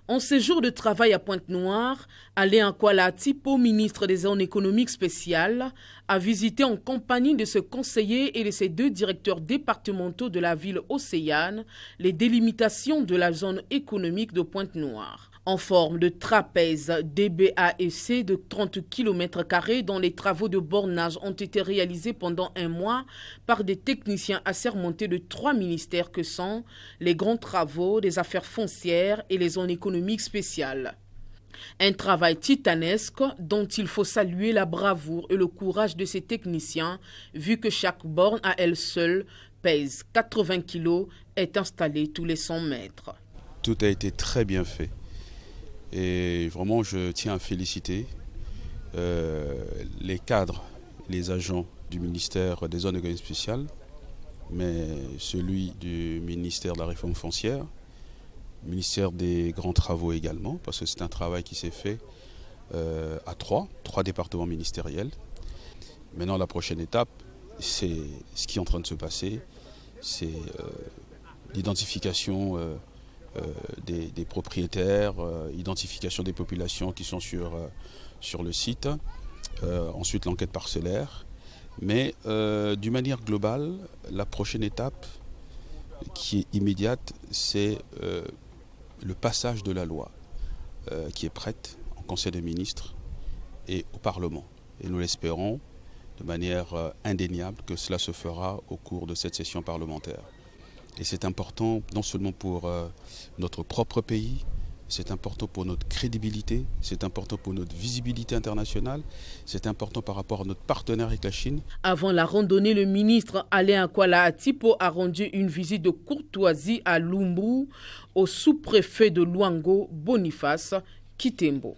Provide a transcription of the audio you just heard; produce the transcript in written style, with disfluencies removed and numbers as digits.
En séjour de travail à Pointe-Noire, Alain Akwala Atipo, ministre des Zones économiques spéciales, a visité en compagnie de ce conseiller et de ses deux directeurs départementaux de la ville océane les délimitations de la zone économique de Pointe-Noire. En forme de trapèze DBAEC de 30 km² dont les travaux de bornage ont été réalisés pendant un mois par des techniciens assermentés de 3 ministères que sont les grands travaux, des affaires foncières et les zones économiques spéciales. Un travail titanesque dont il faut saluer la bravoure et le courage de ces techniciens, vu que chaque borne à elle seule pèse 80 kg, est installée tous les 100 mètres. Tout a été très bien fait. Et vraiment, je tiens à féliciter les cadres, les agents du ministère des Zones économiques spéciales, mais celui du ministère de la Réforme foncière, ministère des Grands Travaux également, parce que c'est un travail qui s'est fait à trois départements ministériels. Maintenant, la prochaine étape, c'est ce qui est en train de se passer, c'est l'identification des propriétaires, identification des populations qui sont sur le site, ensuite l'enquête parcellaire. Mais d'une manière globale, la prochaine étape qui est immédiate, c'est le passage de la loi qui est prête en Conseil des ministres et au Parlement. Et nous l'espérons de manière indéniable que cela se fera au cours de cette session parlementaire. Et c'est important non seulement pour notre propre pays, c'est important pour notre crédibilité, c'est important pour notre visibilité internationale, c'est important par rapport à notre partenaire avec la Chine. Avant la randonnée, le ministre Alain Akwala Atipo a rendu une visite de courtoisie à Lumbu, au sous-préfet de Luango, Boniface Kitembo.